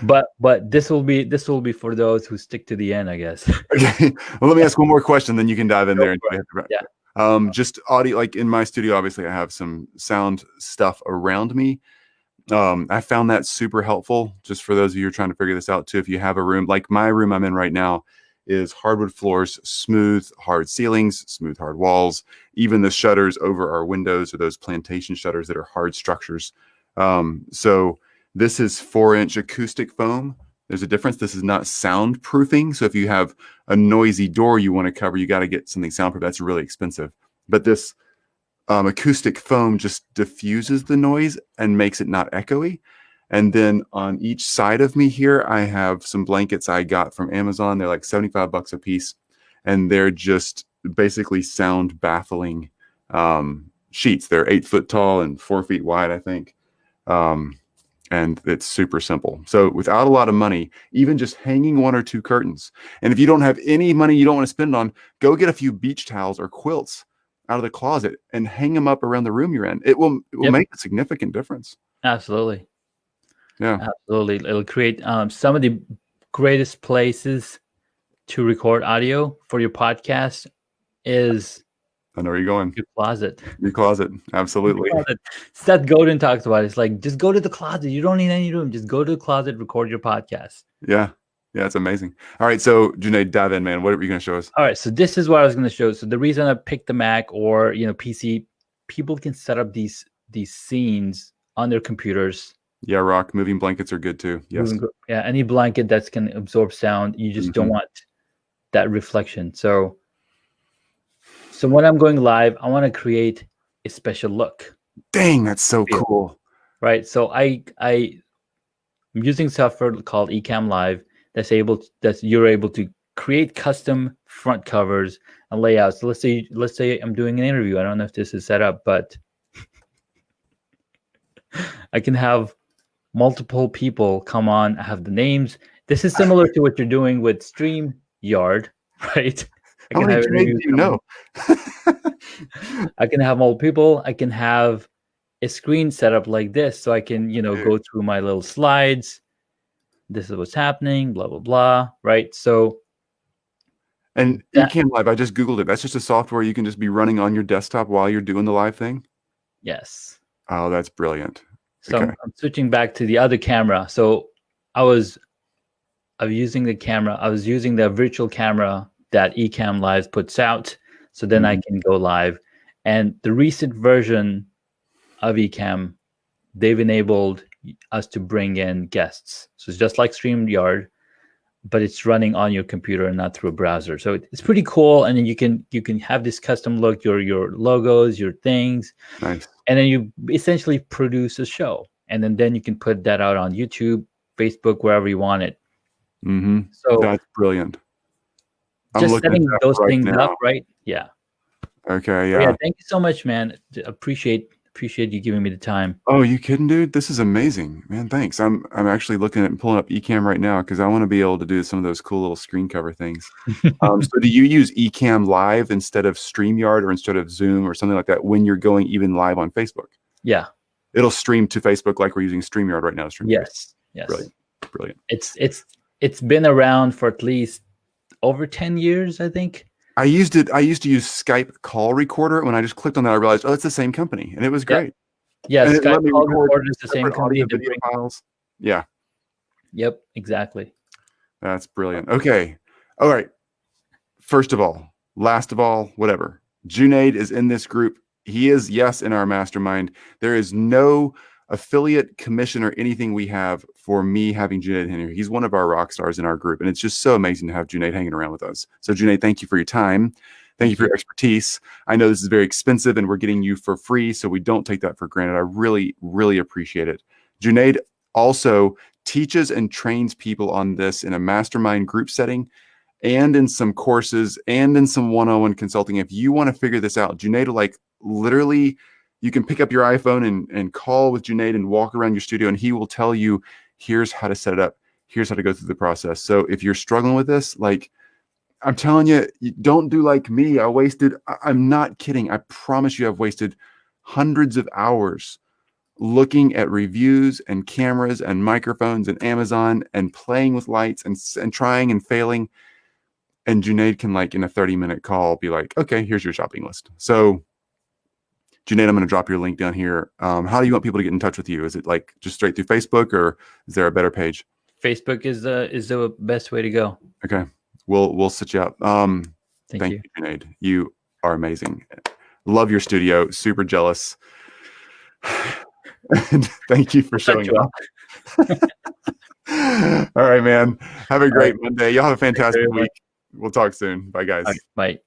S2: but this will be for those who stick to the end, I guess.
S1: Okay. Well, let me ask one more question, then you can dive in there.
S2: Yeah.
S1: Just audio, like in my studio, obviously I have some sound stuff around me. I found that super helpful, just for those of you who are trying to figure this out too. If you have a room like my room I'm in right now, is hardwood floors, smooth, hard ceilings, smooth, hard walls. Even the shutters over our windows are those plantation shutters that are hard structures. So this is 4-inch acoustic foam. There's a difference. This is not soundproofing. So if you have a noisy door you want to cover, you got to get something soundproof. That's really expensive. But this acoustic foam just diffuses the noise and makes it not echoey. And then on each side of me here, I have some blankets I got from Amazon. They're like $75 a piece. And they're just basically sound baffling sheets. They're 8 foot tall and 4 feet wide, I think. And it's super simple. So without a lot of money, even just hanging 1 or 2 curtains. And if you don't have any money you don't want to spend on, go get a few beach towels or quilts out of the closet and hang them up around the room you're in. It will make a significant difference.
S2: Absolutely.
S1: Yeah.
S2: Absolutely. It'll create some of the greatest places to record audio for your podcast is
S1: I know where you're going.
S2: your closet.
S1: Your closet. Absolutely.
S2: Your closet. Seth Godin talks about it. It's like, just go to the closet. You don't need any room. Just go to the closet, record your podcast.
S1: Yeah. Yeah, it's amazing. All right. So Junaid, dive in, man. What are you going to show us?
S2: All right. So this is what I was going to show. So the reason I picked the Mac or PC, people can set up these scenes on their computers.
S1: Yeah, Rock. Moving blankets are good too. Yes.
S2: Yeah, any blanket that can absorb sound. You just don't want that reflection. So when I'm going live, I want to create a special look.
S1: Dang, that's so cool.
S2: Right. So I'm using software called Ecamm Live that you're able to create custom front covers and layouts. So let's say I'm doing an interview. I don't know if this is set up, but I can have multiple people come on. I have the names. This is similar to what you're doing with StreamYard, right?
S1: How many do you know?
S2: I can have multiple people. I can have a screen set up like this, so I can, go through my little slides. This is what's happening, blah, blah, blah, right? So,
S1: and Ecamm Live, I just Googled it. That's just a software you can just be running on your desktop while you're doing the live thing?
S2: Yes.
S1: Oh, that's brilliant.
S2: So okay. I'm switching back to the other camera. So I was using the camera. I was using the virtual camera that Ecamm Live puts out. So then I can go live. And the recent version of Ecamm, they've enabled us to bring in guests. So it's just like StreamYard, but it's running on your computer and not through a browser. So it's pretty cool. And then you can have this custom look, your logos, your things.
S1: Nice.
S2: And then you essentially produce a show. And then you can put that out on YouTube, Facebook, wherever you want it.
S1: Mm-hmm.
S2: So
S1: that's brilliant.
S2: Just setting those things up, right? Yeah.
S1: Okay, yeah.
S2: Yeah, thank you so much, man. Appreciate you giving me the time.
S1: Oh, you kidding, dude? This is amazing, man. Thanks. I'm actually looking at pulling up Ecamm right now because I want to be able to do some of those cool little screen cover things. So do you use Ecamm Live instead of StreamYard or instead of Zoom or something like that when you're going even live on Facebook?
S2: Yeah.
S1: It'll stream to Facebook like we're using StreamYard right now.
S2: Yes.
S1: Brilliant.
S2: It's been around for at least over 10 years, I think.
S1: I used to use Skype call recorder. When I just clicked on that, I realized, it's the same company, and it was great.
S2: Yeah, Skype call recorder is the same company.
S1: Video files. Yeah.
S2: Yep, exactly.
S1: That's brilliant. Okay. All right. First of all, last of all, whatever. Junaid is in this group. He is, yes, in our mastermind. There is no affiliate commission or anything we have for me having Junaid in here. He's one of our rock stars in our group, and it's just so amazing to have Junaid hanging around with us. So Junaid, thank you for your time. Thank you for your expertise. I know this is very expensive and we're getting you for free, so we don't take that for granted. I really, really appreciate it. Junaid also teaches and trains people on this in a mastermind group setting and in some courses and in some one-on-one consulting. If you want to figure this out, Junaid will literally, you can pick up your iPhone and call with Junaid and walk around your studio, and he will tell you, here's how to set it up. Here's how to go through the process. So if you're struggling with this, I'm telling you, don't do like me. I'm not kidding. I promise you I've wasted hundreds of hours looking at reviews and cameras and microphones and Amazon and playing with lights and trying and failing. And Junaid can in a 30-minute call be like, okay, here's your shopping list. So Junaid, I'm going to drop your link down here. How do you want people to get in touch with you? Is it just straight through Facebook, or is there a better page?
S2: Facebook is the best way to go.
S1: Okay. we'll sit you up.
S2: Thank you.
S1: You, Junaid. You are amazing. Love your studio. Super jealous. And thank you for showing up. All right, man. Have a great Monday. Y'all have a fantastic week. We'll talk soon. Bye, guys.
S2: Bye.